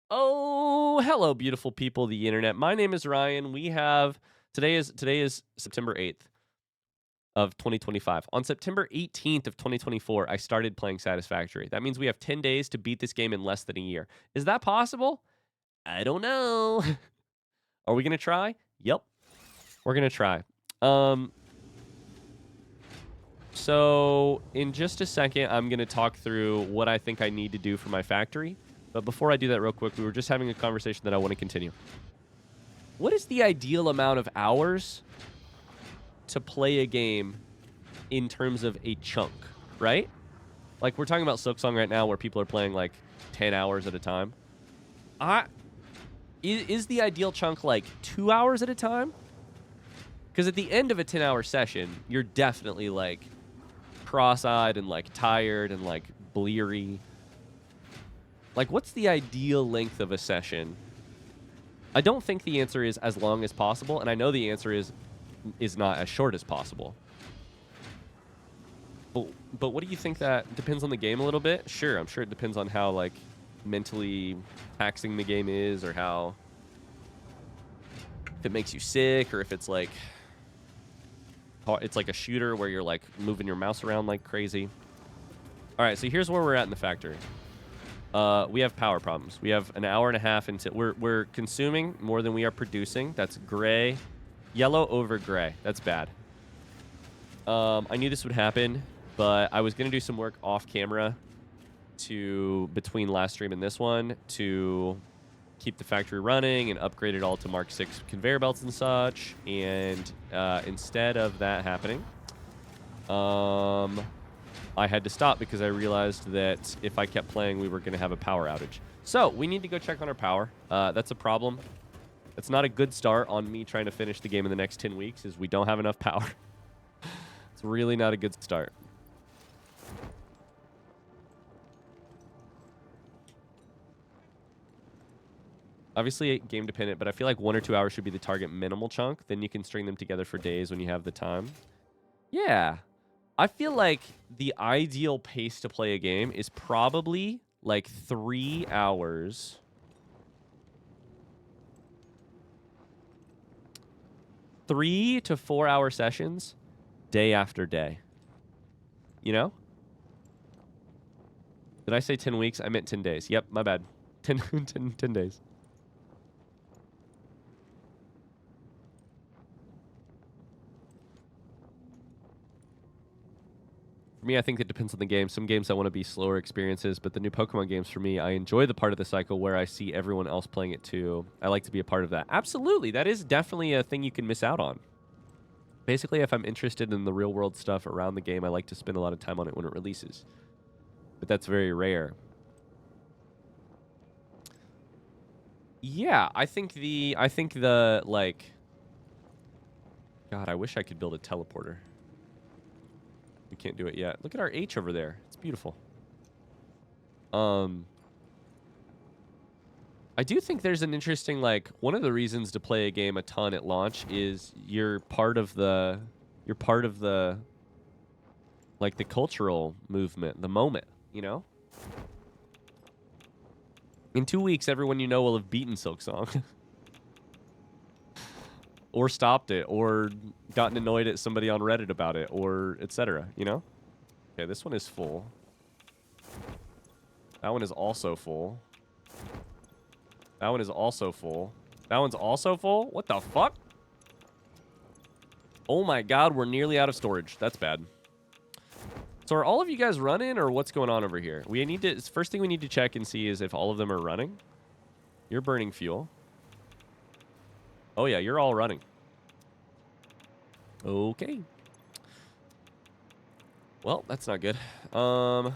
Oh, hello, beautiful people of the internet. My name is Ryan. Today is September 8th of 2025. On September 18th of 2024, I started playing Satisfactory. That means we have 10 days to beat this game in less than a year. Is that possible? I don't know. Are we gonna try? Yep, we're gonna try. Um, so in just a second, I'm gonna talk through what I think I need to do for my factory. But before I do that, real quick, we were just having a conversation that I want to continue. What is the ideal amount of hours to play a game in terms of a chunk, right? Like we're talking about Silksong right now where people are playing like 10 hours at a time. I is the ideal chunk like 2 hours at a time? Because at the end of a 10-hour session, you're definitely like cross-eyed and like tired and like bleary. Like what's the ideal length of a session? I don't think the answer is as long as possible, and I know the answer is not as short as possible. But what do you think? That depends on the game a little bit? Sure, I'm sure it depends on how like mentally taxing the game is, or how if it makes you sick, or if it's like a shooter where you're like moving your mouse around like crazy. All right, so here's where we're at in the factory. We have power problems. We have an hour and a half into we're consuming more than we are producing. That's gray, yellow over gray. That's bad. I knew this would happen, but I was gonna do some work off camera between last stream and this one to keep the factory running and upgrade it all to Mark 6 conveyor belts and such. And instead of that happening, I had to stop because I realized that if I kept playing, we were going to have a power outage. So we need to go check on our power. That's a problem. It's not a good start on me trying to finish the game in the next 10 weeks, is we don't have enough power. It's really not a good start. Obviously, game dependent, but I feel like 1 or 2 hours should be the target minimal chunk. Then you can string them together for days when you have the time. Yeah. I feel like the ideal pace to play a game is probably like 3 hours. 3 to 4 hour sessions, day after day. You know? Did I say 10 weeks? I meant 10 days. Yep, my bad. 10 days. For me, I think it depends on the game. Some games I want to be slower experiences, but the new Pokemon games, for me, I enjoy the part of the cycle where I see everyone else playing it too. I like to be a part of that. Absolutely. That is definitely a thing you can miss out on. Basically, if I'm interested in the real world stuff around the game, I like to spend a lot of time on it when it releases. But that's very rare. Yeah, I think the like, God, I wish I could build a teleporter. We can't do it yet. Look at our H over there. It's beautiful. I do think there's an interesting, like, one of the reasons to play a game a ton at launch is you're part of the like the cultural movement, the moment, you know? In 2 weeks, everyone you know will have beaten Silksong. Or stopped it, or gotten annoyed at somebody on Reddit about it, or etc., you know? Okay, this one is full. That one is also full. That one is also full. That one's also full? What the fuck? Oh my god, we're nearly out of storage. That's bad. So are all of you guys running, or what's going on over here? We need to... First thing we need to check and see is if all of them are running. You're burning fuel. Oh yeah, you're all running. Okay. Well, that's not good. That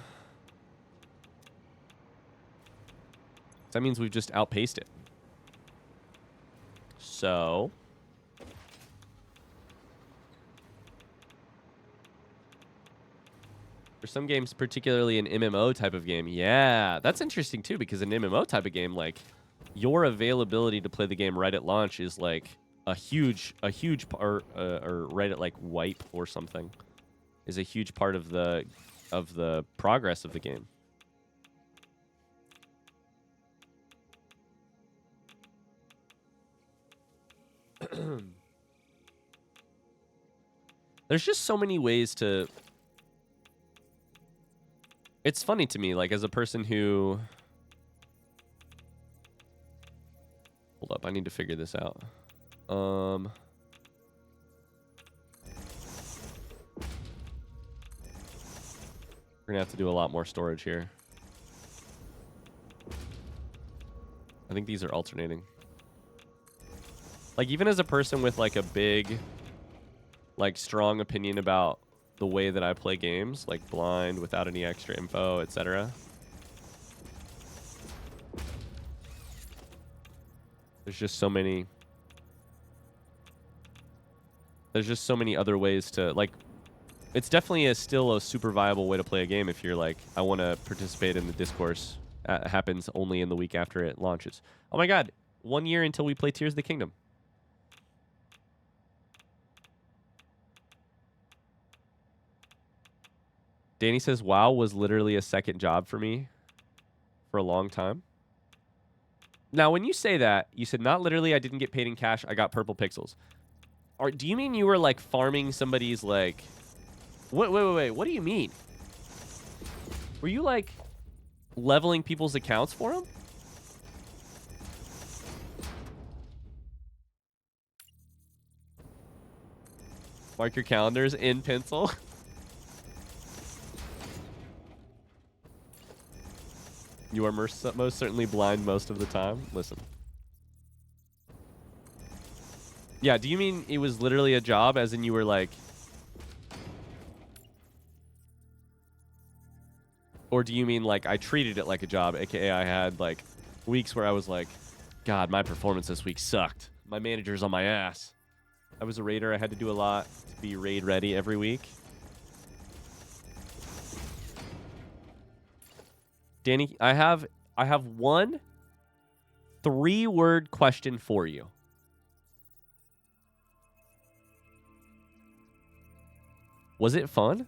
means we've just outpaced it. So... For some games, particularly an MMO type of game, yeah, that's interesting too, because an MMO type of game, like, your availability to play the game right at launch is like a huge part, or right at like wipe or something, is a huge part of the progress of the game. There's just so many ways to... It's funny to me, like, as a person who... Hold up, I need to figure this out. We're gonna have to do a lot more storage here. I think these are alternating. Like, even as a person with, like, a big, like, strong opinion about the way that I play games, like blind, without any extra info, etc. There's just so many... There's just so many other ways to, like... It's definitely still a super viable way to play a game if you're like, I want to participate in the discourse. Happens only in the week after it launches. Oh my god, 1 year until we play Tears of the Kingdom. Danny says, WoW was literally a second job for me for a long time. Now, when you say that, you said, not literally, I didn't get paid in cash, I got purple pixels. Or do you mean you were, like, farming somebody's, like... Wait. What do you mean? Were you, like, leveling people's accounts for them? Mark your calendars in pencil. You are most certainly blind most of the time. Listen. Yeah, do you mean it was literally a job, as in you were like... Or do you mean like I treated it like a job, aka I had like weeks where I was like, God, my performance this week sucked. My manager's on my ass. I was a raider. I had to do a lot to be raid ready every week. Danny, I have one 3-word question for you. Was it fun?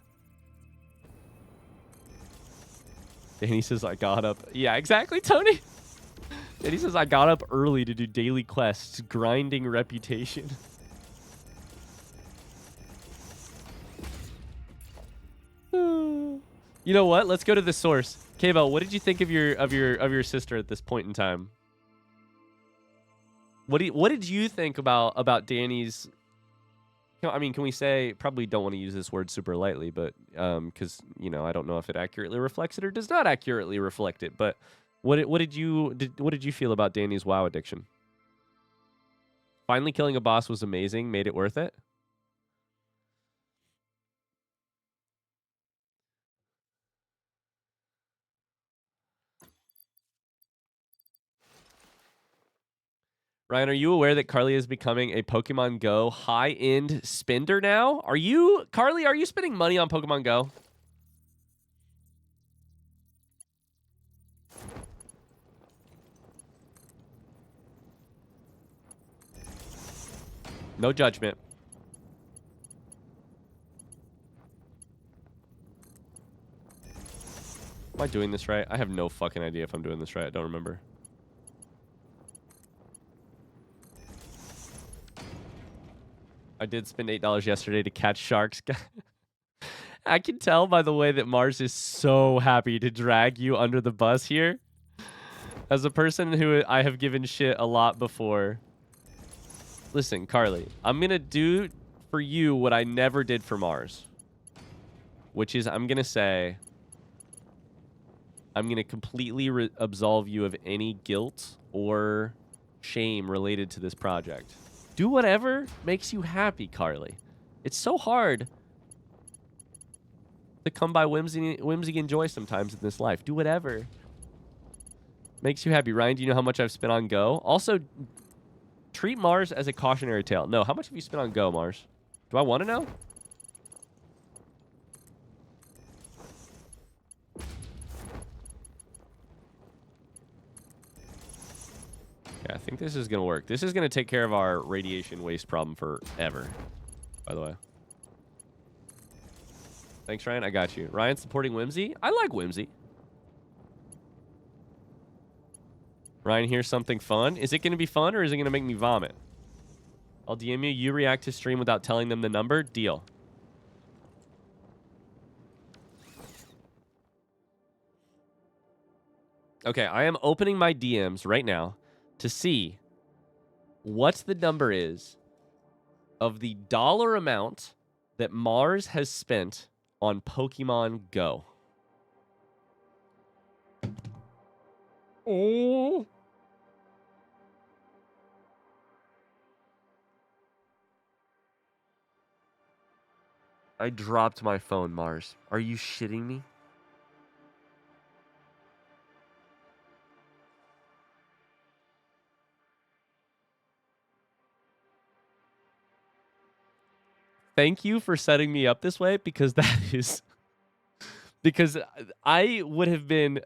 Danny says, I got up. Yeah, exactly, Tony. Danny says, I got up early to do daily quests, grinding reputation. You know what? Let's go to the source. K-Bell, what did you think of your sister at this point in time? What did you think about Danny's? I mean, can we say, probably don't want to use this word super lightly, but because you know, I don't know if it accurately reflects it or does not accurately reflect it. But what did you feel about Danny's WoW addiction? Finally killing a boss was amazing, made it worth it. Ryan, are you aware that Carly is becoming a Pokemon Go high-end spender now? Carly, are you spending money on Pokemon Go? No judgment. Am I doing this right? I have no fucking idea if I'm doing this right. I don't remember. I did spend $8 yesterday to catch sharks. I can tell by the way that Mars is so happy to drag you under the bus here. As a person who I have given shit a lot before. Listen, Carly, I'm going to do for you what I never did for Mars. Which is, I'm going to say, I'm going to completely absolve you of any guilt or shame related to this project. Do whatever makes you happy, Carly. It's so hard to come by whimsy and joy sometimes in this life. Do whatever makes you happy. Ryan, do you know how much I've spent on Go? Also, treat Mars as a cautionary tale. No, how much have you spent on Go, Mars? Do I want to know? Yeah, I think this is going to work. This is going to take care of our radiation waste problem forever, by the way. Thanks, Ryan. I got you. Ryan supporting Whimsy? I like Whimsy. Ryan, here's something fun. Is it going to be fun or is it going to make me vomit? I'll DM you. You react to stream without telling them the number. Deal. Okay, I am opening my DMs right now to see what the number is of the dollar amount that Mars has spent on Pokemon Go. Oh. I dropped my phone, Mars. Are you shitting me? Thank you for setting me up this way, because that is... because I would have been...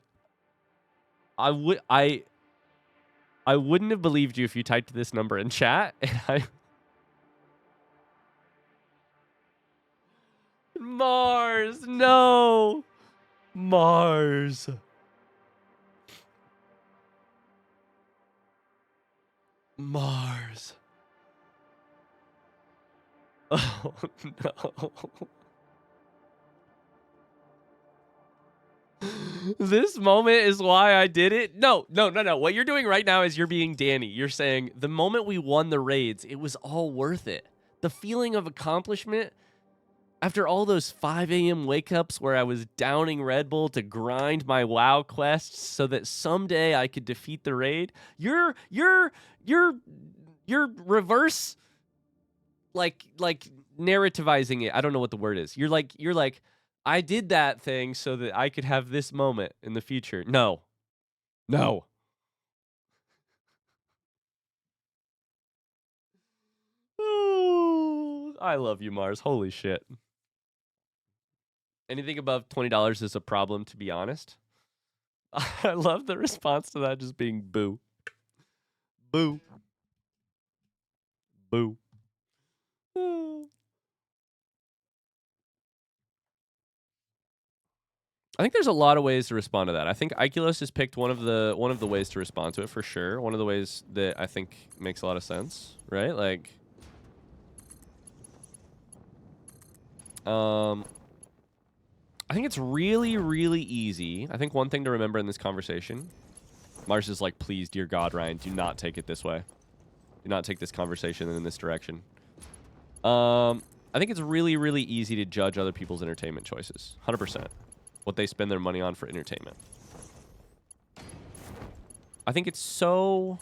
I wouldn't have believed you if you typed this number in chat. And Mars, no. Mars. Mars. Oh, no. This moment is why I did it. No. What you're doing right now is you're being Danny. You're saying the moment we won the raids, it was all worth it. The feeling of accomplishment after all those 5 a.m. wake-ups where I was downing Red Bull to grind my WoW quests so that someday I could defeat the raid. You're reverse like narrativizing it. I don't know what the word is. You're like I did that thing so that I could have this moment in the future. No. Ooh, I love you, Mars. Holy shit. Anything above $20 is a problem, to be honest. I love the response to that just being boo. Boo. Boo. I think there's a lot of ways to respond to that. I think Ikelos has picked one of the ways to respond to it for sure. One of the ways that I think makes a lot of sense, right? Like, I think it's really, really easy. I think one thing to remember in this conversation, Mars is like, please, dear God, Ryan, do not take it this way. Do not take this conversation in this direction. I think it's really, really easy to judge other people's entertainment choices. 100%. What they spend their money on for entertainment. I think it's so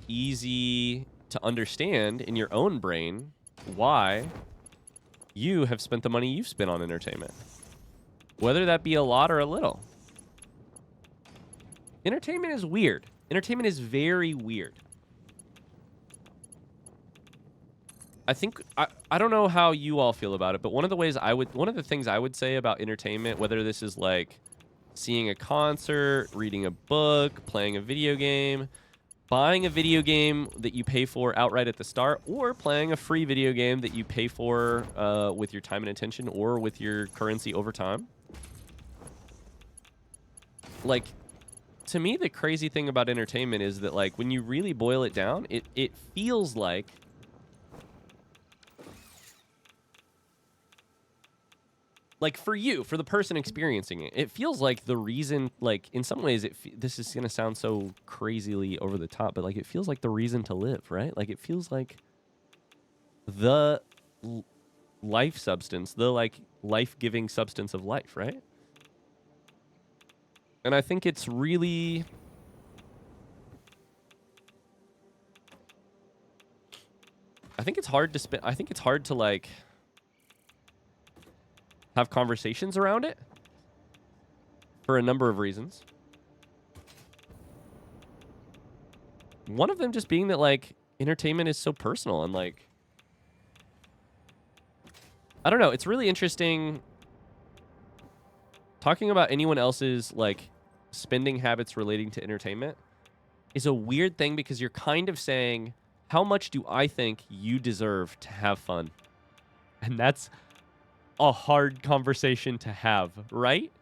easy to understand in your own brain why you have spent the money you've spent on entertainment. Whether that be a lot or a little. Entertainment is weird. Entertainment is very weird. I think I don't know how you all feel about it, but one of the things I would say about entertainment, whether this is like seeing a concert, reading a book, playing a video game, buying a video game that you pay for outright at the start, or playing a free video game that you pay for with your time and attention or with your currency over time. Like, to me, the crazy thing about entertainment is that, like, when you really boil it down, it feels like for you, for the person experiencing it, it feels like the reason, like, in some ways, this is going to sound so crazily over the top, but, like, it feels like the reason to live, right? Like, it feels like the life substance, the, like, life-giving substance of life, right? And I think it's really... I think it's hard to, like... have conversations around it for a number of reasons. One of them just being that, like, entertainment is so personal and, like, I don't know. It's really interesting talking about anyone else's, like, spending habits relating to entertainment is a weird thing because you're kind of saying, how much do I think you deserve to have fun? And that's a hard conversation to have, right?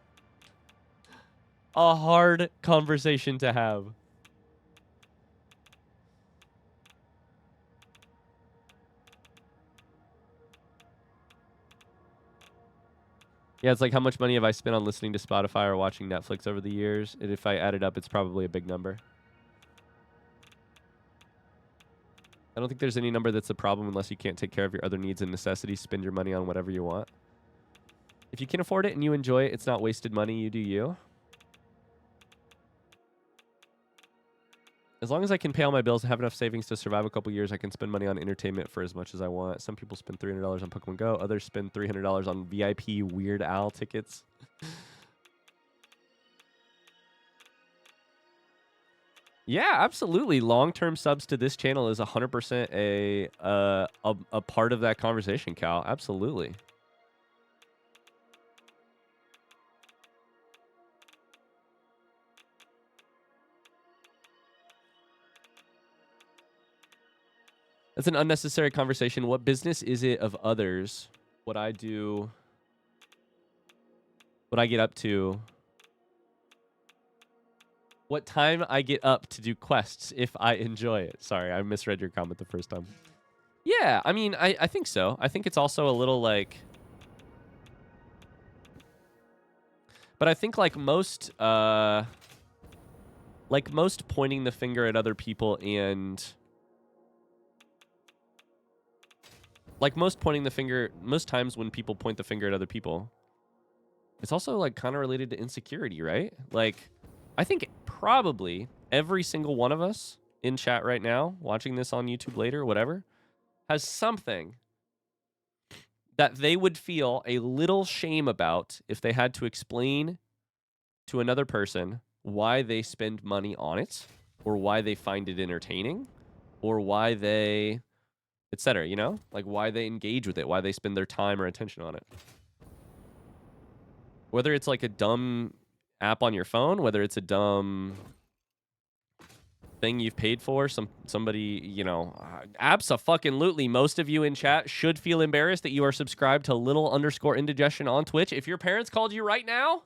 A hard conversation to have. Yeah, it's like how much money have I spent on listening to Spotify or watching Netflix over the years? And if I add it up, it's probably a big number. I don't think there's any number that's a problem unless you can't take care of your other needs and necessities. Spend your money on whatever you want. If you can afford it and you enjoy it, it's not wasted money. You do you. As long as I can pay all my bills and have enough savings to survive a couple years, I can spend money on entertainment for as much as I want. Some people spend $300 on Pokemon Go. Others spend $300 on VIP Weird Al tickets. Yeah, absolutely. Long-term subs to this channel is 100% a part of that conversation, Cal. Absolutely. That's an unnecessary conversation. What business is it of others? What I do, what I get up to, what time I get up to do quests if I enjoy it. Sorry, I misread your comment the first time. Yeah, I mean, I think so. I think it's also a little like... But I think like most pointing the finger at other people and... Like most times when people point the finger at other people, it's also like kind of related to insecurity, right? Like, I think probably every single one of us in chat right now, watching this on YouTube later, whatever, has something that they would feel a little shame about if they had to explain to another person why they spend money on it, or why they find it entertaining, or why they... etc., you know? Like, why they engage with it, why they spend their time or attention on it. Whether it's, like, a dumb app on your phone, whether it's a dumb thing you've paid for, somebody, you know... Abso-fucking-lutely, most of you in chat should feel embarrassed that you are subscribed to little_indigestion on Twitch. If your parents called you right now,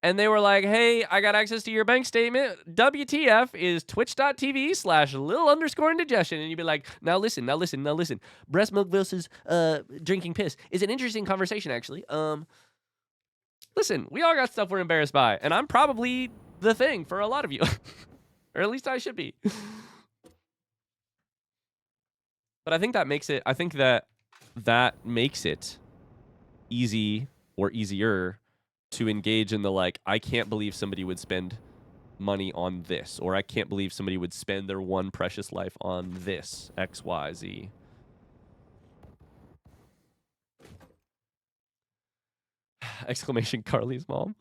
and they were like, hey, I got access to your bank statement. WTF is twitch.tv/little_indigestion. And you'd be like, now listen. Breast milk versus drinking piss is an interesting conversation, actually. Listen, we all got stuff we're embarrassed by. And I'm probably the thing for a lot of you. Or at least I should be. But I think that makes it, makes it easy or easier to engage in the, like, I can't believe somebody would spend money on this, or I can't believe somebody would spend their one precious life on this, X, Y, Z. Exclamation, Carly's mom.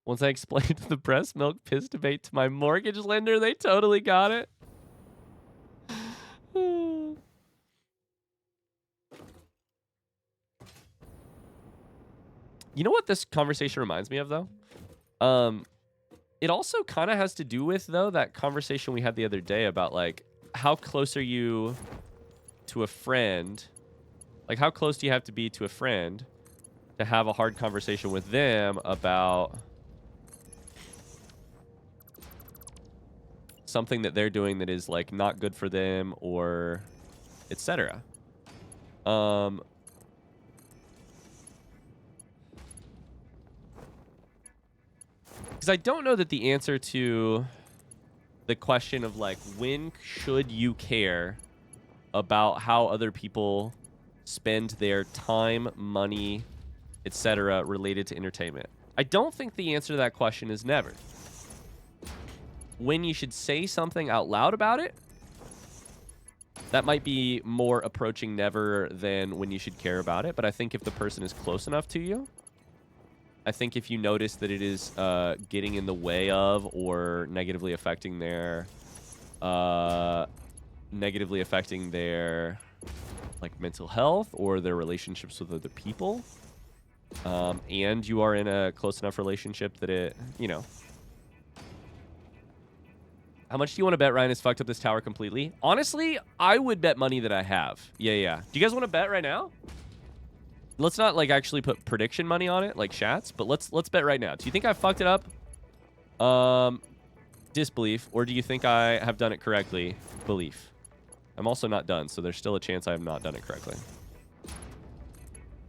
Once I explained the breast milk piss debate to my mortgage lender, they totally got it. You know what this conversation reminds me of, though? It also kind of has to do with, though, that conversation we had the other day about, like, how close are you to a friend? Like, how close do you have to be to a friend to have a hard conversation with them about something that they're doing that is, like, not good for them, or etc. Because I don't know that the answer to the question of, like, when should you care about how other people spend their time, money, etc. related to entertainment. I don't think the answer to that question is never. When you should say something out loud about it, that might be more approaching never than when you should care about it. But I think if the person is close enough to you, I think if you notice that it is getting in the way of or negatively affecting their like mental health or their relationships with other people, and you are in a close enough relationship that it, you know. How much do you want to bet Ryan has fucked up this tower completely? Honestly, I would bet money that I have. Yeah. Do you guys want to bet right now? Let's not, like, actually put prediction money on it, like Shats, but let's bet right now. Do you think I fucked it up? Disbelief. Or do you think I have done it correctly? Belief. I'm also not done, so there's still a chance I have not done it correctly.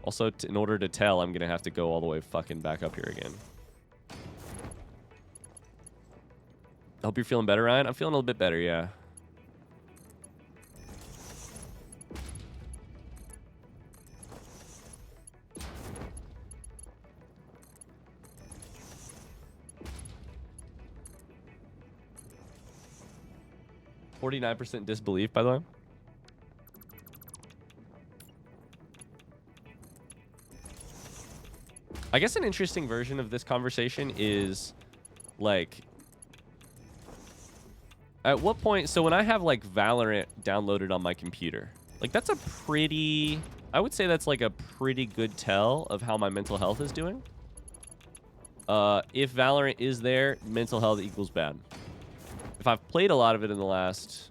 Also, in order to tell, I'm going to have to go all the way fucking back up here again. I hope you're feeling better, Ryan. I'm feeling a little bit better, yeah. %49 disbelief, by the way. I guess an interesting version of this conversation is, like, at what point... So when I have, like, Valorant downloaded on my computer, like, that's a pretty... I would say that's, like, a pretty good tell of how my mental health is doing. If Valorant is there, mental health equals bad. If I've played a lot of it in the last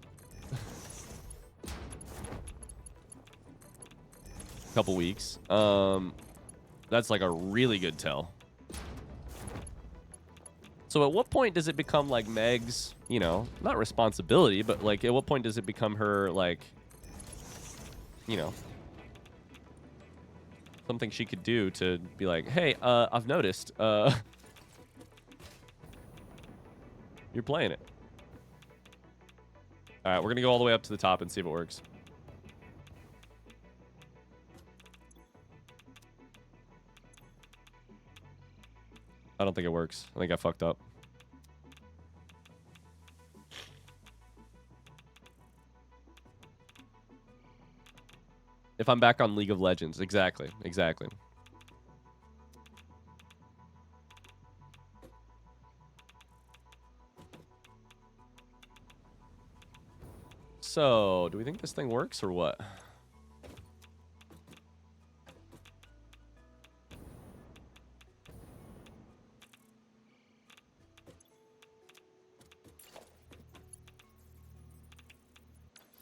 couple weeks, that's like a really good tell. So at what point does it become like Meg's, you know, not responsibility, but like at what point does it become her, like, you know, something she could do to be like, hey, I've noticed, you're playing it. All right, we're going to go all the way up to the top and see if it works. I don't think it works. I think I fucked up. If I'm back on League of Legends. Exactly. Exactly. So, do we think this thing works or what?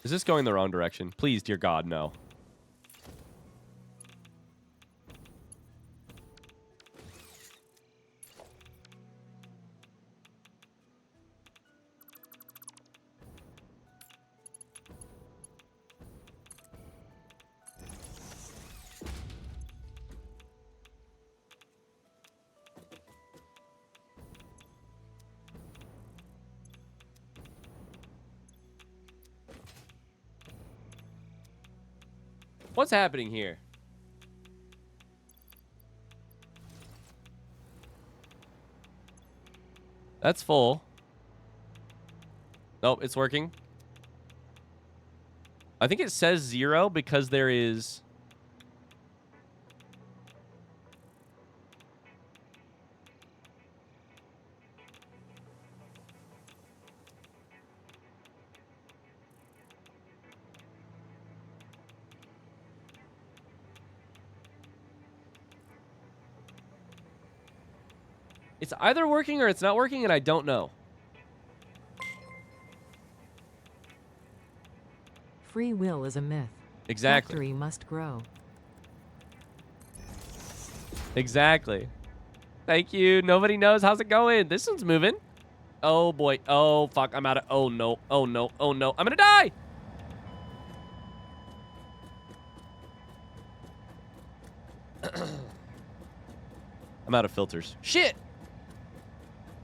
Is this going the wrong direction? Please, dear God, no. What's happening here? That's full. Nope, it's working. I think it says 0 because there is... It's either working or it's not working, and I don't know. Free will is a myth. Exactly. Factory must grow. Exactly. Thank you. Nobody knows. How's it going? This one's moving. Oh, boy. Oh, fuck. I'm out of... Oh, no. Oh, no. Oh, no. I'm gonna die! I'm out of filters. Shit!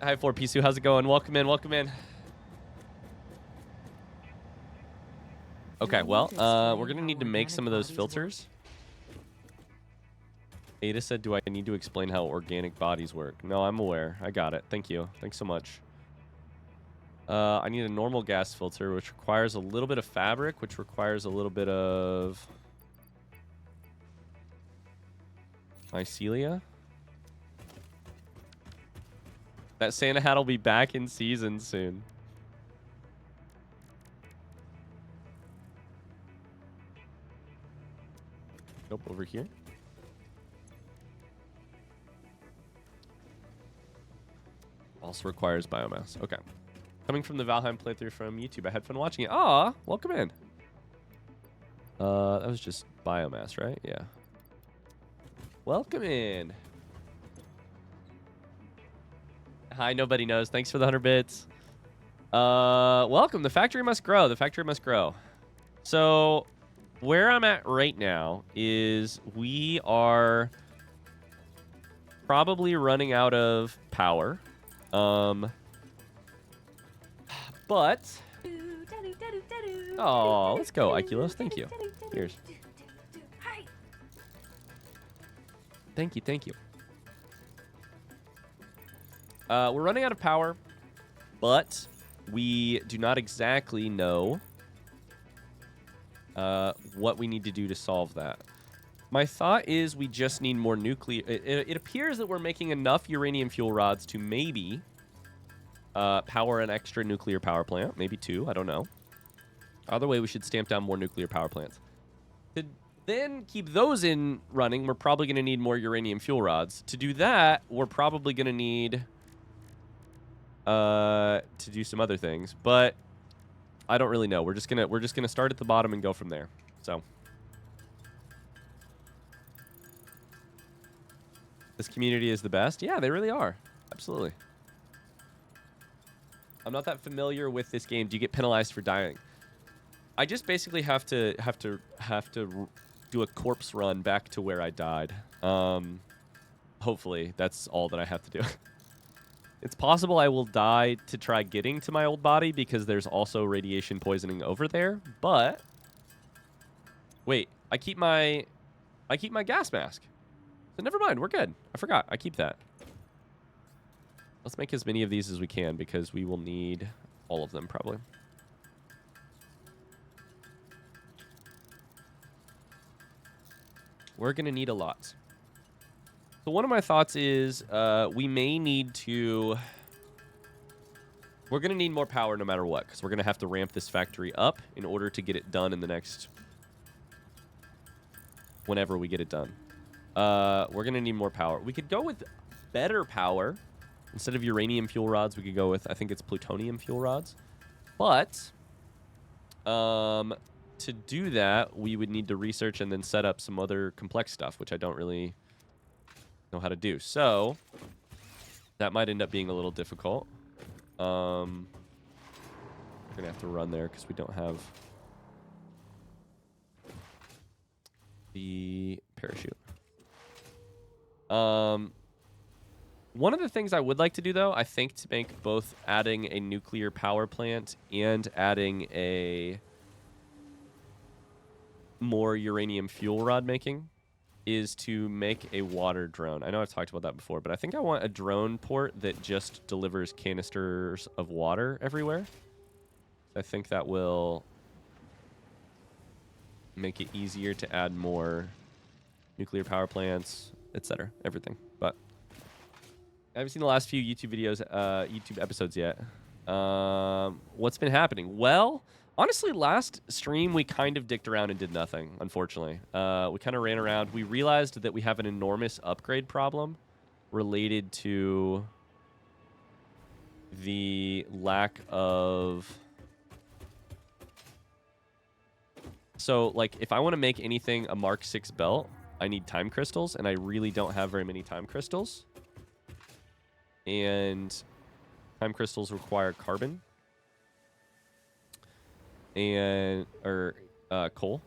Hi, 4Pisu. How's it going? Welcome in. Welcome in. Okay, well, we're gonna need to make some of those filters. Ada said, do I need to explain how organic bodies work? No, I'm aware. I got it. Thank you. Thanks so much. I need a normal gas filter, which requires a little bit of fabric, which requires a little bit of mycelia. That Santa hat will be back in season soon. Nope, over here. Also requires biomass. Okay. Coming from the Valheim playthrough from YouTube. I had fun watching it. Aw, welcome in. That was just biomass, right? Yeah. Welcome in. Hi, nobody knows. Thanks for the 100 bits. Welcome. The factory must grow. The factory must grow. So where I'm at right now is we are probably running out of power. But oh, let's go, Iculos. Thank you. Cheers. Thank you, thank you. We're running out of power, but we do not exactly know what we need to do to solve that. My thought is we just need more nuclear... It appears that we're making enough uranium fuel rods to maybe power an extra nuclear power plant. Maybe 2, I don't know. Either way, we should stamp down more nuclear power plants. To then keep those in running, we're probably going to need more uranium fuel rods. To do that, we're probably going to need to do some other things, but I don't really know. We're just gonna start at the bottom and go from there. So this community is the best. Yeah, they really are. Absolutely. I'm not that familiar with this game. Do you get penalized for dying? I just basically have to do a corpse run back to where I died. Hopefully, that's all that I have to do. It's possible I will die to try getting to my old body because there's also radiation poisoning over there. But wait, I keep my gas mask. So never mind, we're good. I forgot. I keep that. Let's make as many of these as we can because we will need all of them probably. We're going to need a lot. So one of my thoughts is we may need to... We're going to need more power no matter what because we're going to have to ramp this factory up in order to get it done in the next... Whenever we get it done. We're going to need more power. We could go with better power. Instead of uranium fuel rods, we could go with, I think it's plutonium fuel rods. But... to do that, we would need to research and then set up some other complex stuff, which I don't really know how to do. So that might end up being a little difficult. We're gonna have to run there because we don't have the parachute. One of the things I would like to do, though, I think to make both adding a nuclear power plant and adding a more uranium fuel rod making is to make a water drone. I know I've talked about that before, but I think I want a drone port that just delivers canisters of water everywhere. I think that will make it easier to add more nuclear power plants, etc. Everything. But I haven't seen the last few YouTube videos, YouTube episodes yet. What's been happening? Well, honestly, last stream, we kind of dicked around and did nothing, unfortunately. We kind of ran around. We realized that we have an enormous upgrade problem related to the lack of... So, like, if I want to make anything a Mark 6 belt, I need time crystals, and I really don't have very many time crystals. And time crystals require carbon. And coal,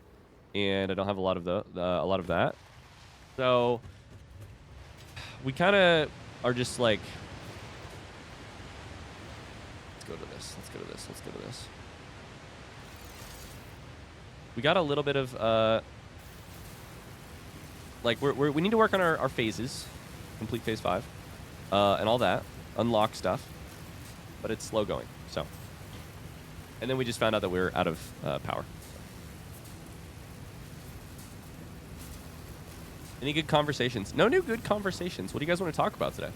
and I don't have a lot of that. So we kind of are just like, let's go to this. Let's go to this. Let's go to this. We got a little bit of like we need to work on our phases, complete phase 5, and all that, unlock stuff, but it's slow going. So. And then we just found out that we were out of power. Any good conversations? No new good conversations. What do you guys want to talk about today?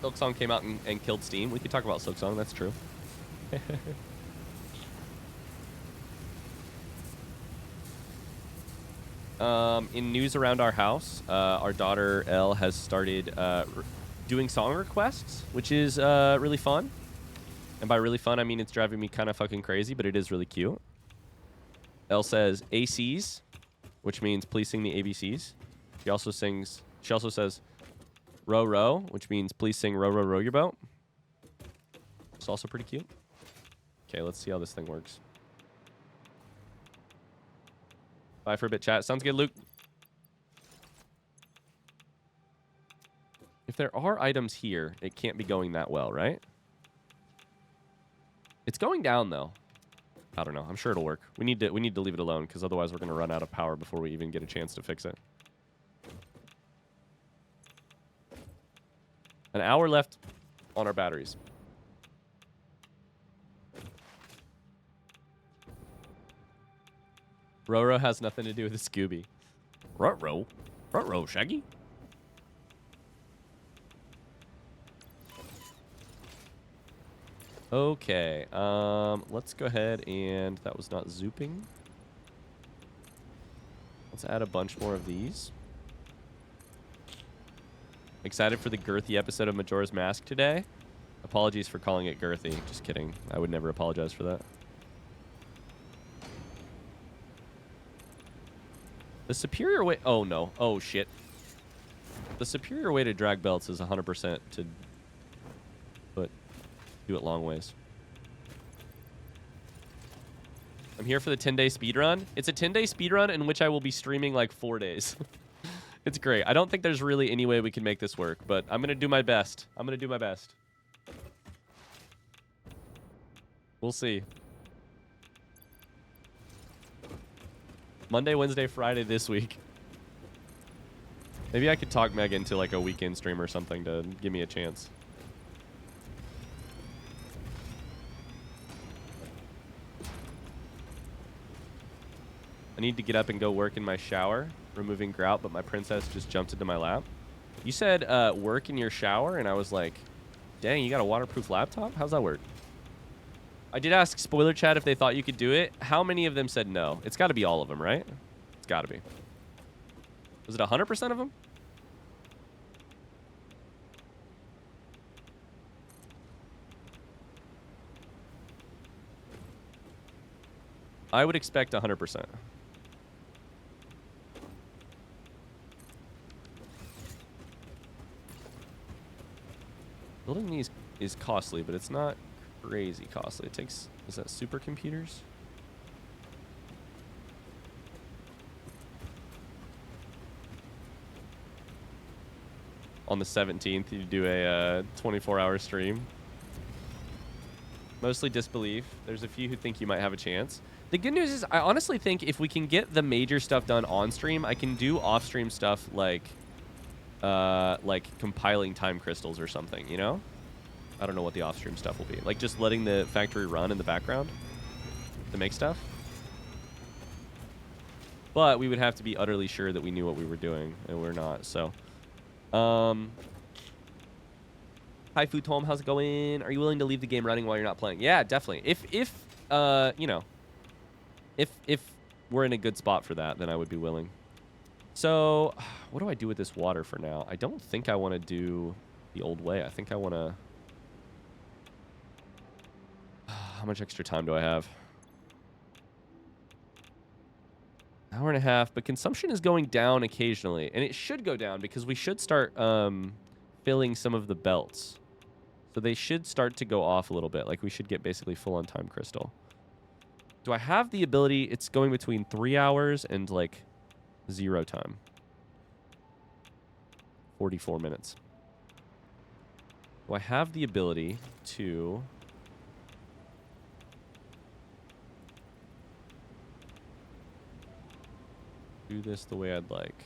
Silksong came out and killed Steam. We could talk about Silksong. That's true. In news around our house, our daughter Elle has started... doing song requests, which is really fun. And by really fun, I mean it's driving me kind of fucking crazy, but it is really cute. Elle says ACs, which means please sing the ABCs. She also says row row, which means please sing row row row your boat. It's also pretty cute. Okay, let's see how this thing works. Bye for a bit, chat. Sounds good, Luke. If there are items here, it can't be going that well, right? It's going down, though. I don't know. I'm sure it'll work. We need to leave it alone, because otherwise we're going to run out of power before we even get a chance to fix it. An hour left on our batteries. Roro has nothing to do with the Scooby. Ruh-roh. Ruh-roh, Shaggy. Okay, let's go ahead and... That was not zooping. Let's add a bunch more of these. Excited for the girthy episode of Majora's Mask today? Apologies for calling it girthy. Just kidding. I would never apologize for that. The superior way... Oh, no. Oh, shit. The superior way to drag belts is 100% to do it long ways. I'm here for the 10-day speedrun. It's a 10-day speedrun in which I will be streaming like 4 days. It's great. I don't think there's really any way we can make this work, but I'm going to do my best. I'm going to do my best. We'll see. Monday, Wednesday, Friday this week. Maybe I could talk Meg into like a weekend stream or something to give me a chance. I need to get up and go work in my shower, removing grout, but my princess just jumped into my lap. You said work in your shower, and I was like, dang, you got a waterproof laptop? How's that work? I did ask Spoiler Chat if they thought you could do it. How many of them said no? It's got to be all of them, right? It's got to be. Was it 100% of them? I would expect 100%. Building these is costly, but it's not crazy costly. It takes... Is that supercomputers? On the 17th, you do a 24-hour stream. Mostly disbelief. There's a few who think you might have a chance. The good news is I honestly think if we can get the major stuff done on stream, I can do off-stream stuff like compiling time crystals or something, you know? I don't know what the off-stream stuff will be. Like just letting the factory run in the background to make stuff. But we would have to be utterly sure that we knew what we were doing, and we're not, so. Hi, Food Tom, how's it going? Are you willing to leave the game running while you're not playing? Yeah, definitely. If you know, if we're in a good spot for that, then I would be willing. So, what do I do with this water for now? I don't think I want to do the old way. I think I want to... How much extra time do I have? Hour and a half, but consumption is going down occasionally, and it should go down because we should start filling some of the belts. So they should start to go off a little bit. Like we should get basically full on time crystal. Do I have the ability? It's going between 3 hours and like 0 time. 44 minutes. Do I have the ability to... do this the way I'd like?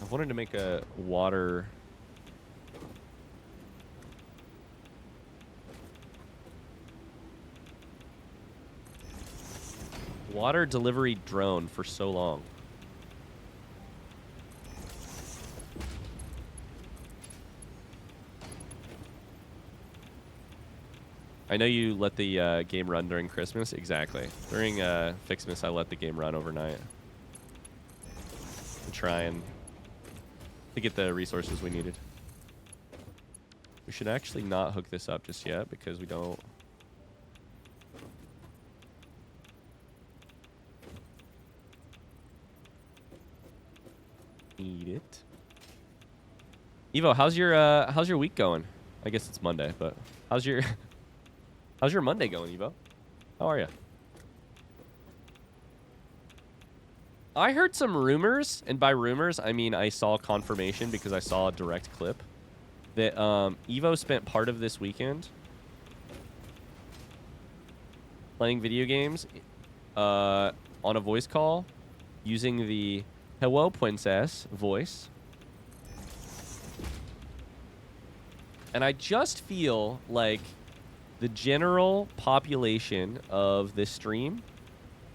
I wanted to make a water... water delivery drone for so long. I know you let the game run during Christmas. Exactly. During FICSIT, I let the game run overnight. To try and to get the resources we needed. We should actually not hook this up just yet because we don't... need it. Evo, how's your week going? I guess it's Monday, but how's your Monday going, Evo? How are you? I heard some rumors, and by rumors, I mean I saw confirmation because I saw a direct clip that Evo spent part of this weekend playing video games on a voice call using the "Hello, Princess" voice. And I just feel like the general population of this stream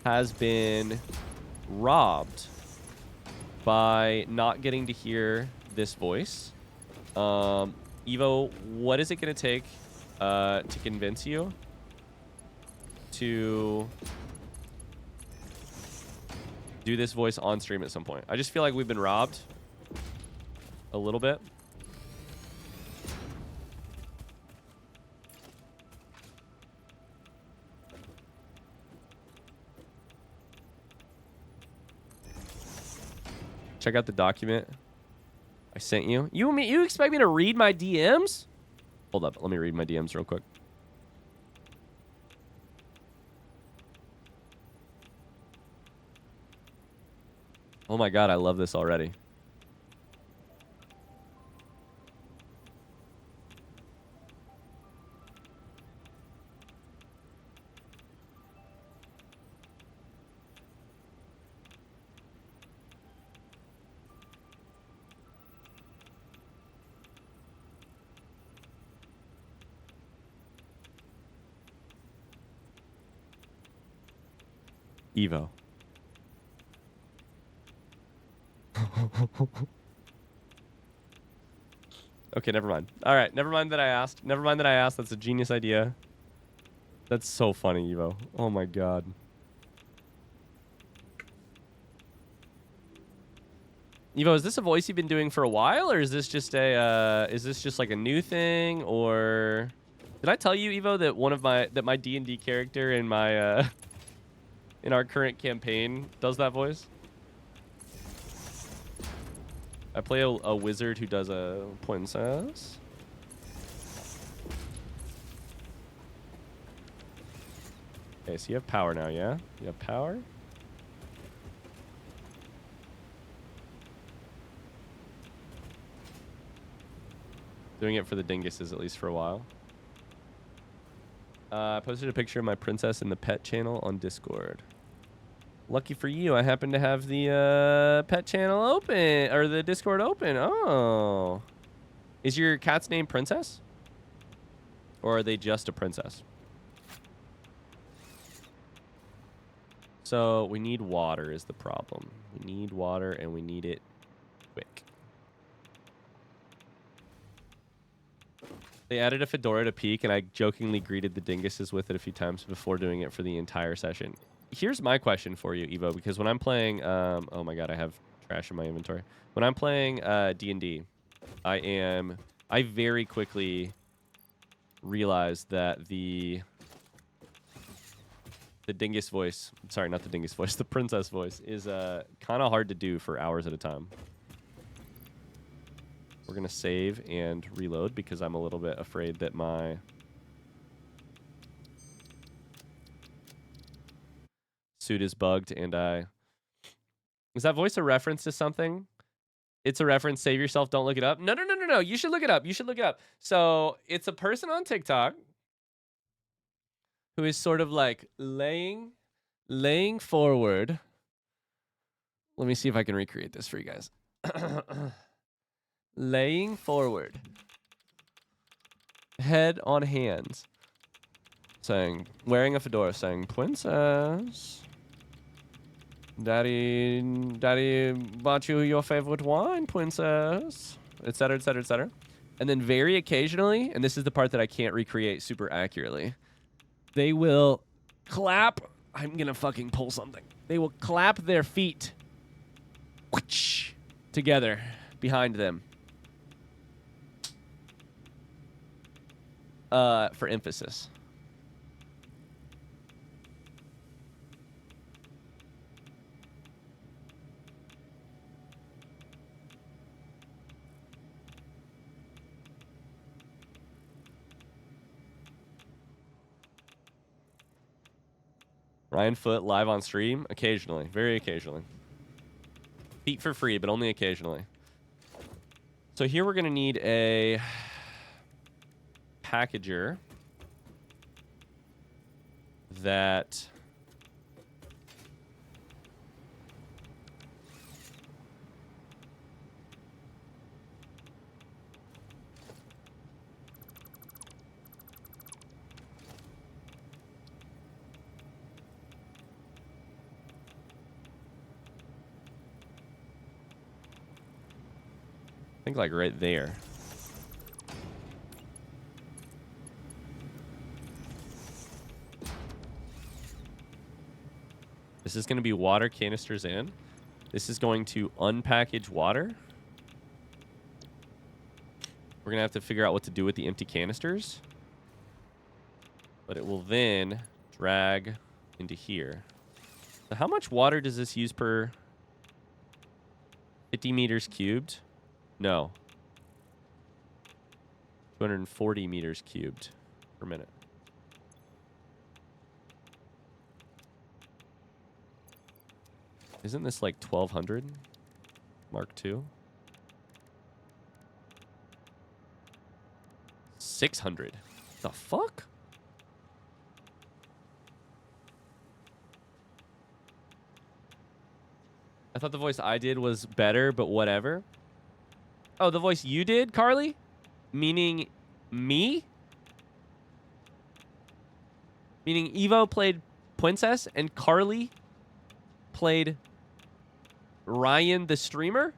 has been robbed by not getting to hear this voice. Evo, what is it going to take to convince you to do this voice on stream at some point? I just feel like we've been robbed a little bit. Check out the document I sent you. You expect me to read my DMs? Hold up. Let me read my DMs real quick. Oh my god, I love this already. Evo. Okay, never mind. All right, never mind that I asked. Never mind that I asked. That's a genius idea. That's so funny, Evo. Oh my god. Evo, is this a voice you've been doing for a while, or is this just like a new thing, or did I tell you, Evo, that my D&D character in my in our current campaign does that voice? I play a wizard who does a princess. Okay, so you have power now, yeah? You have power? Doing it for the dinguses, at least for a while. I posted a picture of my princess in the pet channel on Discord. Lucky for you, I happen to have the pet channel open, or the Discord open. Oh. Is your cat's name Princess? Or are they just a princess? So we need water is the problem. We need water and we need it quick. They added a fedora to peak, and I jokingly greeted the dinguses with it a few times before doing it for the entire session. Here's my question for you, Evo, because when I'm playing, oh my god, I have trash in my inventory. When I'm playing D&D, I very quickly realize that the dingus voice, sorry, not the dingus voice, the princess voice is kind of hard to do for hours at a time. We're going to save and reload because I'm a little bit afraid that my suit is bugged and Is that voice a reference to something? It's a reference. Save yourself. Don't look it up. No. You should look it up. You should look it up. So it's a person on TikTok who is sort of like laying forward. Let me see if I can recreate this for you guys. Laying forward, head on hands, saying, wearing a fedora, saying, "Princess, daddy bought you your favorite wine, princess," etc., etc., etc. And then very occasionally, and this is the part that I can't recreate super accurately, they will clap. I'm gonna fucking pull something. They will clap their feet together behind them. For emphasis. Ryan Foot live on stream? Occasionally. Very occasionally. Feet for free, but only occasionally. So here we're going to need a packager that... I think like right there. This is going to be water canisters in. This is going to unpackage water. We're going to have to figure out what to do with the empty canisters. But it will then drag into here. So how much water does this use per 50 meters cubed? No. 240 meters cubed per minute. Isn't this like 1200? Mark II? 600. The fuck? I thought the voice I did was better, but whatever. Oh, the voice you did, Carly? Meaning me? Meaning Evo played Princess and Carly played Ryan the streamer?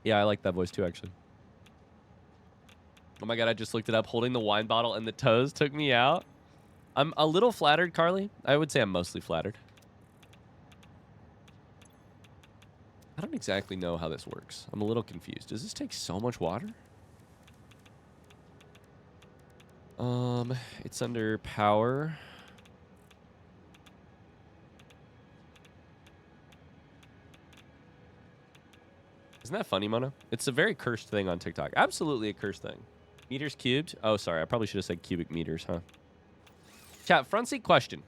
Yeah, I like that voice too, actually. Oh my god, I just looked it up. Holding the wine bottle and the toes took me out. I'm a little flattered, Carly. I would say I'm mostly flattered. I don't exactly know how this works. I'm a little confused. Does this take so much water? It's under power. Isn't that funny, Mona? It's a very cursed thing on TikTok. Absolutely a cursed thing. Meters cubed? Oh, sorry. I probably should have said cubic meters, huh? Chat, front seat question.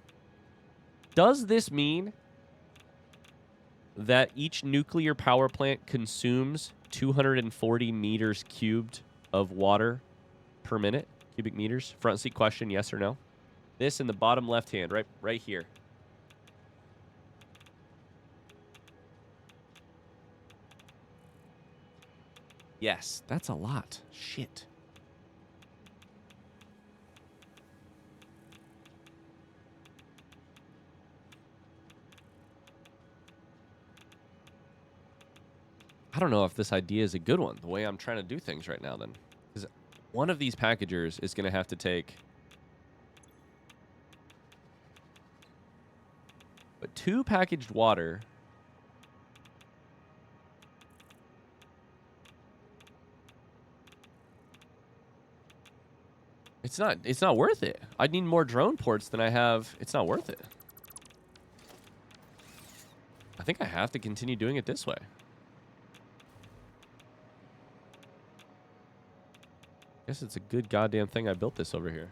Does this mean that each nuclear power plant consumes 240 meters cubed of water per minute? Cubic meters? Front seat question, yes or no? This in the bottom left hand, right here. Yes, that's a lot. Shit. I don't know if this idea is a good one, the way I'm trying to do things right now then. Because one of these packagers is going to have to take... But 2 packaged water... It's not worth it. I need more drone ports than I have. It's not worth it. I think I have to continue doing it this way. Guess it's a good goddamn thing I built this over here.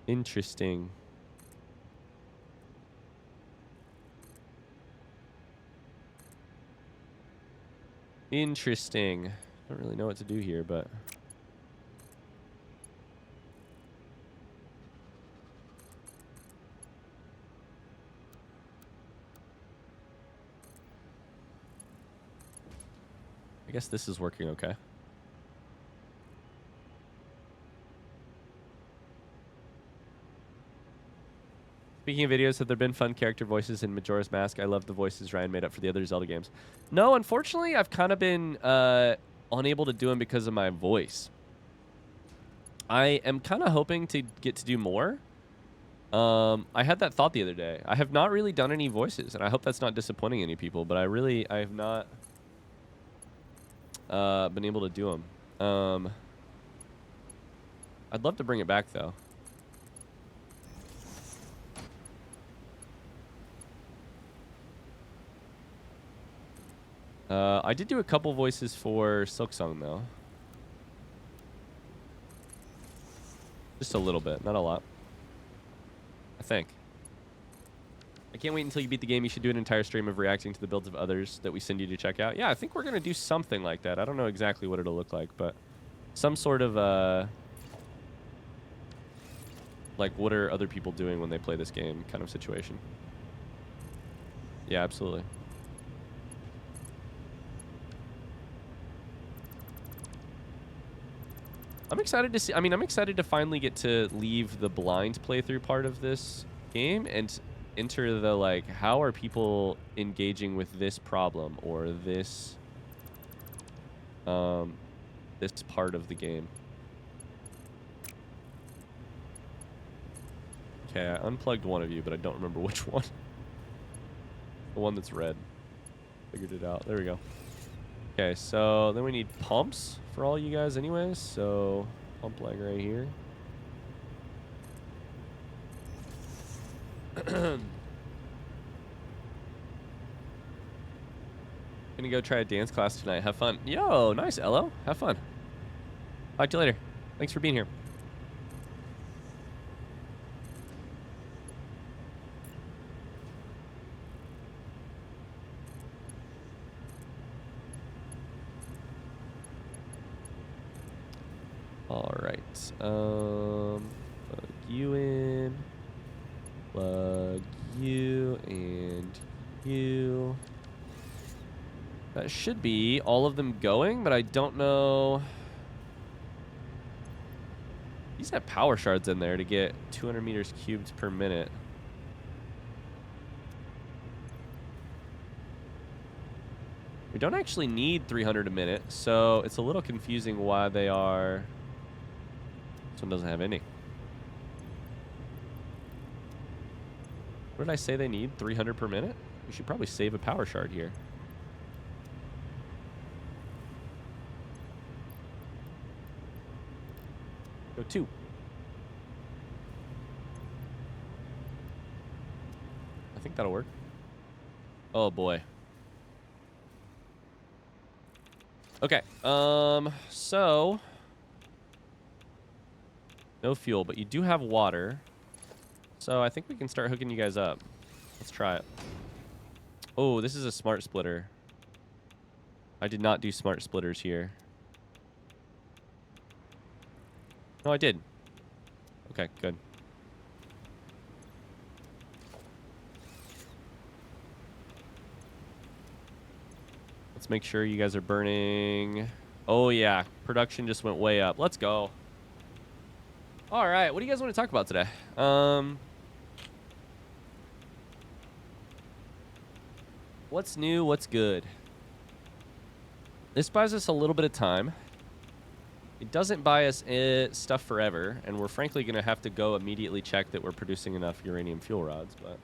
Interesting. Interesting. Don't really know what to do here, but... I guess this is working okay. Speaking of videos, have there been fun character voices in Majora's Mask? I love the voices Ryan made up for the other Zelda games. No, unfortunately, I've kind of been unable to do them because of my voice. I am kind of hoping to get to do more. I had that thought the other day. I have not really done any voices, and I hope that's not disappointing any people, but I have not been able to do them. I'd love to bring it back though. I did do a couple voices for Silksong though. Just a little bit, not a lot. I think. I can't wait until you beat the game. You should do an entire stream of reacting to the builds of others that we send you to check out. Yeah, I think we're going to do something like that. I don't know exactly what it'll look like, but some sort of, like, what are other people doing when they play this game kind of situation. Yeah, absolutely. I'm excited to see. I mean, I'm excited to finally get to leave the blind playthrough part of this game and enter the, like, how are people engaging with this problem or this this part of the game. Okay, I unplugged one of you, but I don't remember which one. The one that's red. Figured it out. There we go. Okay, so then we need pumps for all you guys anyways. So pump leg right here. Gonna go try a dance class tonight. Have fun. Yo, nice, Ello. Have fun. Talk to you later. Thanks for being here. All right. Plug you in. Plug you and you. That should be all of them going, but I don't know. These have power shards in there to get 200 meters cubed per minute. We don't actually need 300 a minute, so it's a little confusing why they are. This one doesn't have any. What did I say they need? 300 per minute? We should probably save a power shard here. Go 2. I think that'll work. Oh boy. Okay. So no fuel, but you do have water. So I think we can start hooking you guys up. Let's try it. Oh, this is a smart splitter. I did not do smart splitters here. No, I did. Okay, good. Let's make sure you guys are burning. Oh, yeah. Production just went way up. Let's go. All right. What do you guys want to talk about today? What's new? What's good? This buys us a little bit of time. It doesn't buy us stuff forever, and we're frankly going to have to go immediately check that we're producing enough uranium fuel rods. But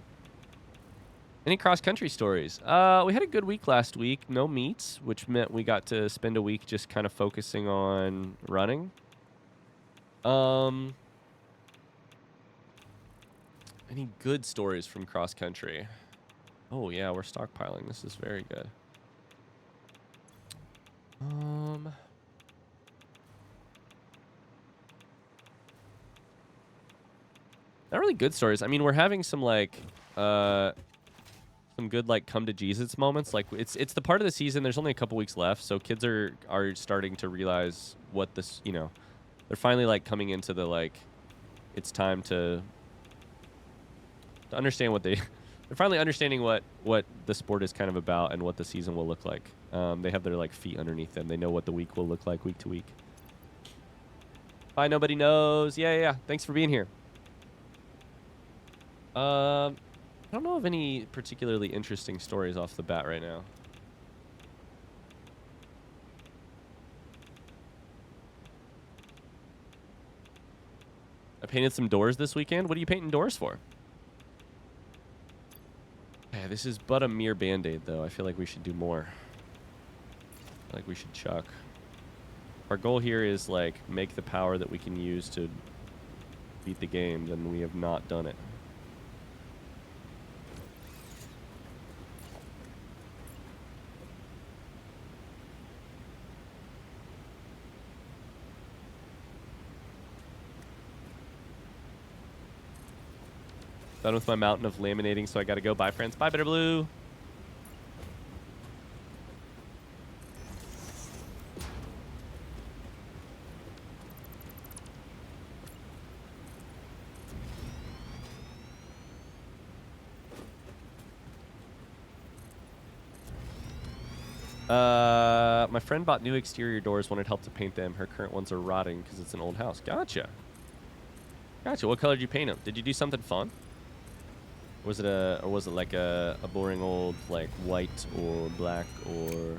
any cross-country stories? We had a good week last week. No meets, which meant we got to spend a week just kind of focusing on running. Any good stories from cross-country? Oh, yeah, we're stockpiling. This is very good. Not really good stories. I mean, we're having some, like, some good, like, come to Jesus moments. Like, it's the part of the season. There's only a couple weeks left, so kids are starting to realize what this, you know, they're finally, like, coming into the, like, it's time to understand what they're finally understanding what the sport is kind of about and what the season will look like. They have their, like, feet underneath them. They know what the week will look like week to week. Bye, nobody knows. Yeah. Thanks for being here. I don't know of any particularly interesting stories off the bat right now. I painted some doors this weekend. What are you painting doors for? Yeah, this is but a mere band-aid, though. I feel like we should do more. like we should chuck. Our goal here is like make the power that we can use to beat the game, then we have not done it. Done with my mountain of laminating, so I gotta go. Bye, friends. Bye, Bitter Blue. My friend bought new exterior doors, wanted help to paint them. Her current ones are rotting because it's an old house. Gotcha. Gotcha. What color did you paint them? Did you do something fun? Was it like a boring old like white or black or? Do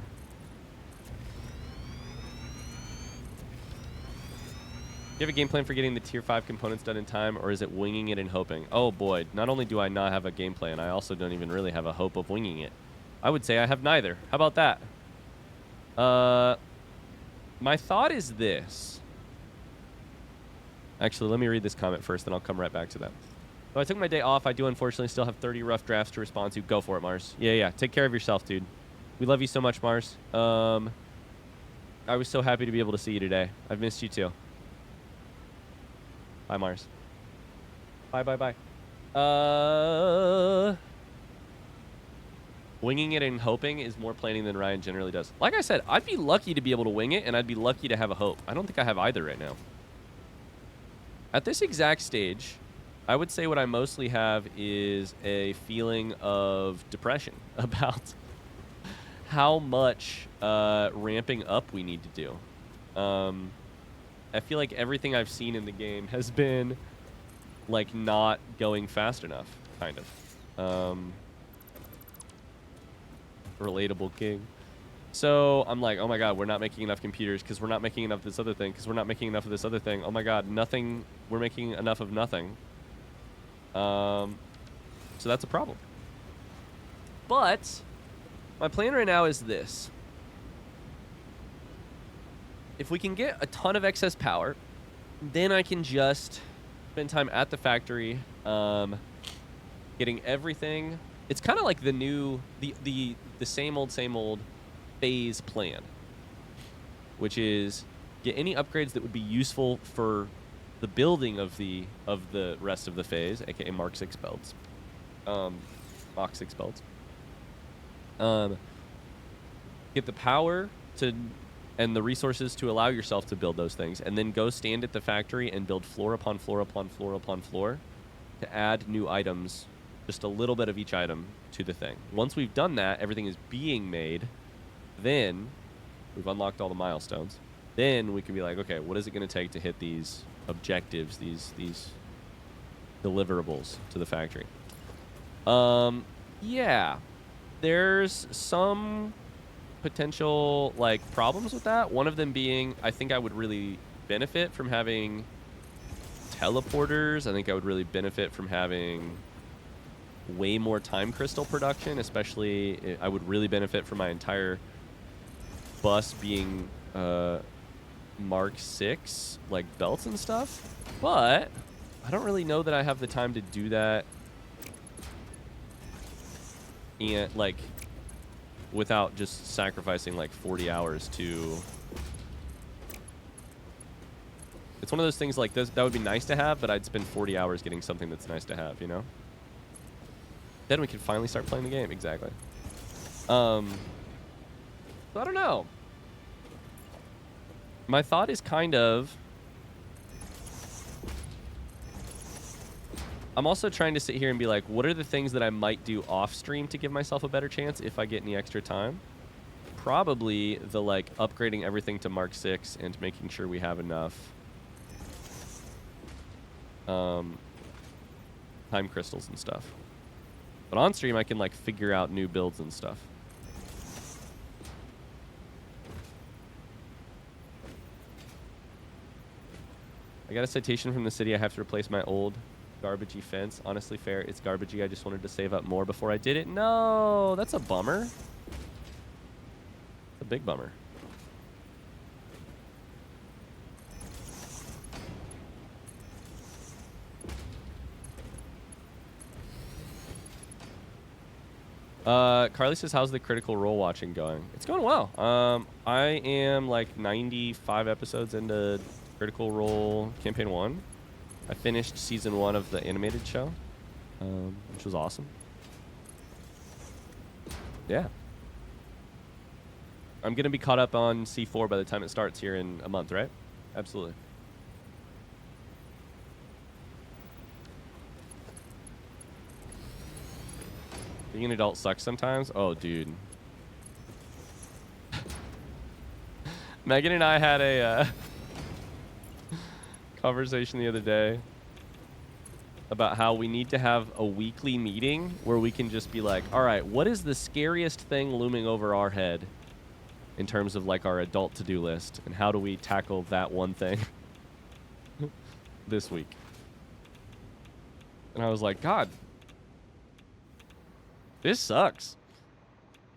you have a game plan for getting the tier 5 components done in time, or is it winging it and hoping? Oh boy, not only do I not have a game plan, I also don't even really have a hope of winging it. I would say I have neither. How about that? My thought is this. Actually, let me read this comment first, then I'll come right back to that. So I took my day off. I do unfortunately still have 30 rough drafts to respond to. Go for it, Mars. Yeah. Take care of yourself, dude. We love you so much, Mars. I was so happy to be able to see you today. I've missed you too. Bye, Mars. Bye. Winging it and hoping is more planning than Ryan generally does. Like I said, I'd be lucky to be able to wing it, and I'd be lucky to have a hope. I don't think I have either right now. At this exact stage, I would say what I mostly have is a feeling of depression about how much ramping up we need to do. I feel like everything I've seen in the game has been like not going fast enough, kind of. Relatable king. So I'm like, oh my god, we're not making enough computers because we're not making enough of this other thing because we're not making enough of this other thing. Oh my god, nothing. We're making enough of nothing. So that's a problem. But my plan right now is this. If we can get a ton of excess power, then I can just spend time at the factory, getting everything. It's kind of like the new, the same old phase plan, which is get any upgrades that would be useful for the building of the rest of the phase, aka Mark 6 belts, Mach 6 belts. Get the power to and the resources to allow yourself to build those things, and then go stand at the factory and build floor upon floor upon floor upon floor to add new items, just a little bit of each item to the thing. Once we've done that, everything is being made, then we've unlocked all the milestones. Then we can be like, okay, what is it going to take to hit these objectives, these deliverables to the factory? Yeah, there's some potential like problems with that. One of them being, I think I would really benefit from having teleporters. I think I would really benefit from having way more time crystal production, especially I would really benefit from my entire bus being Mark 6 like belts and stuff, but I don't really know that I have the time to do that and like without just sacrificing like 40 hours to. It's one of those things like this that would be nice to have, but I'd spend 40 hours getting something that's nice to have, you know? Then we can finally start playing the game. Exactly. So I don't know. My thought is kind of, I'm also trying to sit here and be like, what are the things that I might do off stream to give myself a better chance if I get any extra time? Probably the like upgrading everything to Mark 6 and making sure we have enough time crystals and stuff. But on stream, I can like figure out new builds and stuff. I got a citation from the city. I have to replace my old garbagey fence. Honestly, fair. It's garbagey. I just wanted to save up more before I did it. No, that's a bummer. It's a big bummer. Carly says, how's the Critical Role watching going? It's going well. I am like 95 episodes into Critical Role Campaign 1. I finished season 1 of the animated show, which was awesome. Yeah. I'm going to be caught up on C4 by the time it starts here in a month, right? Absolutely. Being an adult sucks sometimes. Oh, dude. Megan and I had a conversation the other day about how we need to have a weekly meeting where we can just be like, all right, what is the scariest thing looming over our head in terms of like our adult to-do list, and how do we tackle that one thing this week? And I was like, God, this sucks.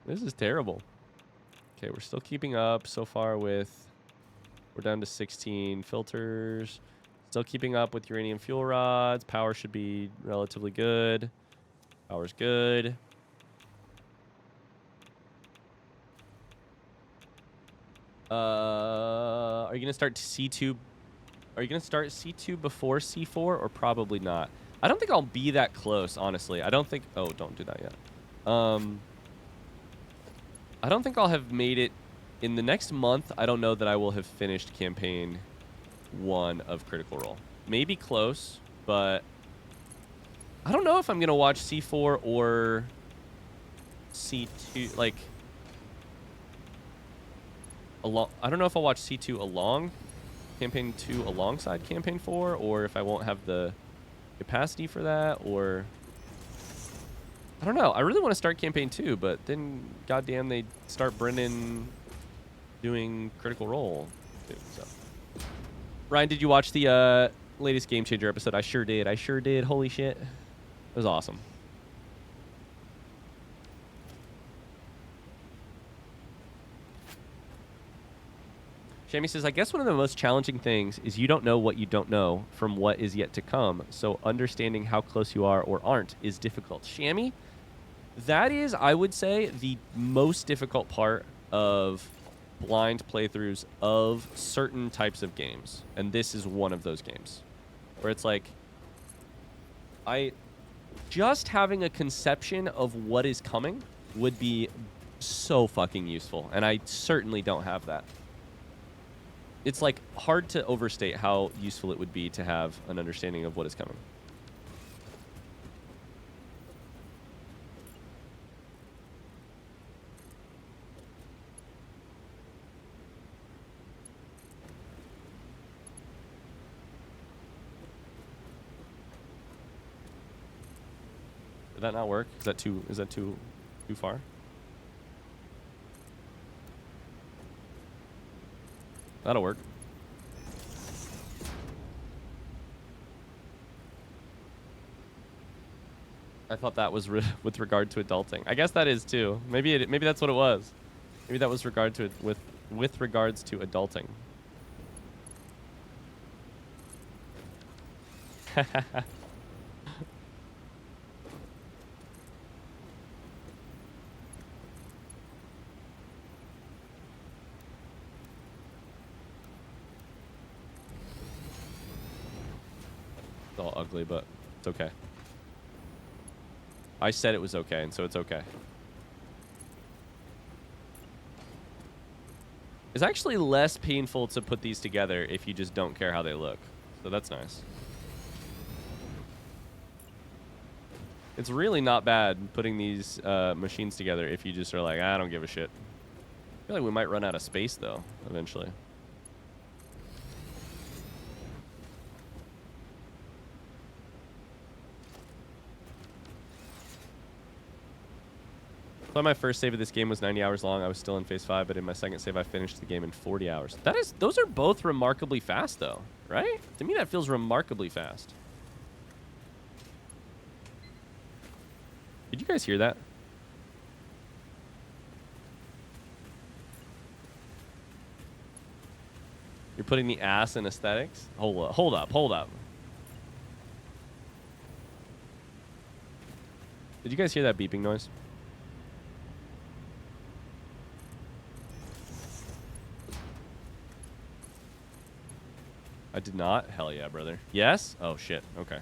This is terrible. Okay, we're still keeping up so far with, we're down to 16 filters. Still keeping up with uranium fuel rods. Power should be relatively good. Power's good. Are you going to start C2? Are you going to start C2 before C4 or probably not? I don't think I'll be that close, honestly. I don't think... Oh, don't do that yet. I don't think I'll have made it in the next month. I don't know that I will have finished campaign 1 of Critical Role. Maybe close, but I don't know if I'm going to watch C4 or C2. Like, I don't know if I'll watch C2 along campaign 2 alongside campaign 4, or if I won't have the capacity for that, or I don't know. I really want to start campaign 2, but then goddamn they start Brendan doing Critical Role too, so. Ryan, did you watch the latest Game Changer episode? I sure did. I sure did. Holy shit. It was awesome. Jamie says, I guess one of the most challenging things is you don't know what you don't know from what is yet to come. So understanding how close you are or aren't is difficult. Shammy, that is, I would say, the most difficult part of blind playthroughs of certain types of games. And this is one of those games where it's like, just having a conception of what is coming would be so fucking useful. And I certainly don't have that. It's like hard to overstate how useful it would be to have an understanding of what is coming. Did that not work? Is that too far? That'll work. I thought that was with regard to adulting. I guess that is too. Maybe that's what it was. Maybe that was regard to it with regards to adulting. It's all ugly, but it's okay. I said it was okay, and so it's okay. It's actually less painful to put these together if you just don't care how they look. So that's nice. It's really not bad putting these machines together if you just are like, I don't give a shit. I feel like we might run out of space, though, eventually. So my first save of this game was 90 hours long. I was still in phase 5, but in my second save, I finished the game in 40 hours. Those are both remarkably fast, though, right? To me, that feels remarkably fast. Did you guys hear that? You're putting the ass in aesthetics? Hold up. Did you guys hear that beeping noise? I did not. Hell yeah, brother. Yes? Oh, shit. Okay.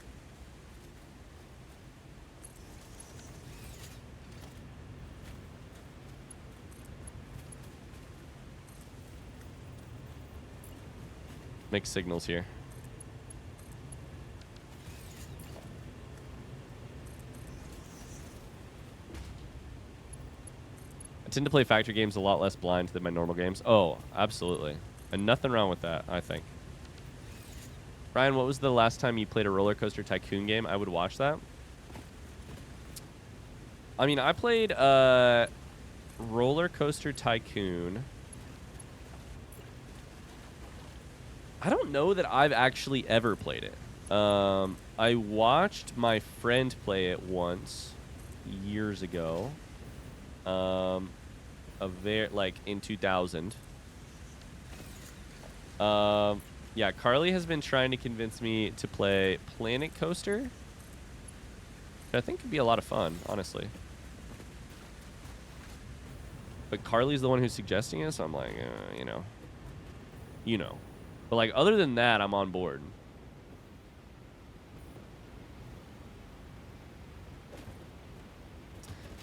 Mixed signals here. I tend to play factory games a lot less blind than my normal games. Oh, absolutely. And nothing wrong with that, I think. Ryan, what was the last time you played a roller coaster tycoon game? I would watch that. I mean, I played roller coaster tycoon. I don't know that I've actually ever played it. I watched my friend play it once years ago. Like in 2000. Yeah, Carly has been trying to convince me to play Planet Coaster. Which I think could be a lot of fun, honestly. But Carly's the one who's suggesting it, so I'm like, you know. You know. But like, other than that, I'm on board.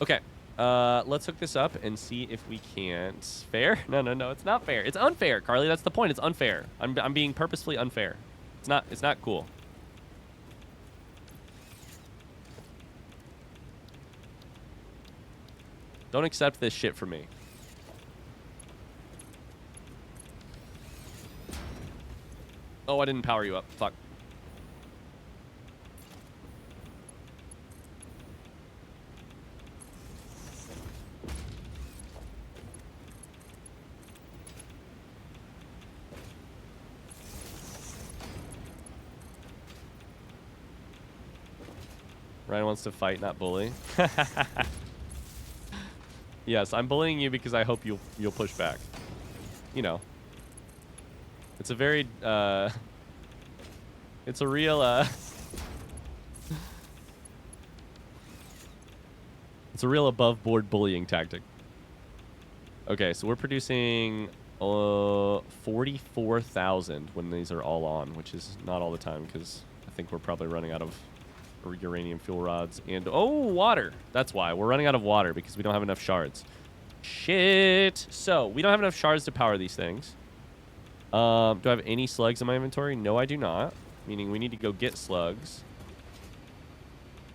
Okay. Let's hook this up and see if we can't. Fair? No, it's not fair. It's unfair, Carly. That's the point. It's unfair. I'm being purposefully unfair. It's not cool. Don't accept this shit from me. Oh, I didn't power you up. Fuck. Ryan wants to fight, not bully. Yes, I'm bullying you because I hope you'll push back. You know. It's a very it's a real it's a real above board bullying tactic. Okay, so we're producing 44,000 when these are all on, which is not all the time because I think we're probably running out of uranium fuel rods and water. That's why we're running out of water, because we don't have enough shards. Shit. So we don't have enough shards to power these things. Do I have any slugs in my inventory? No, I do not. Meaning we need to go get slugs.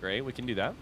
Great, we can do that.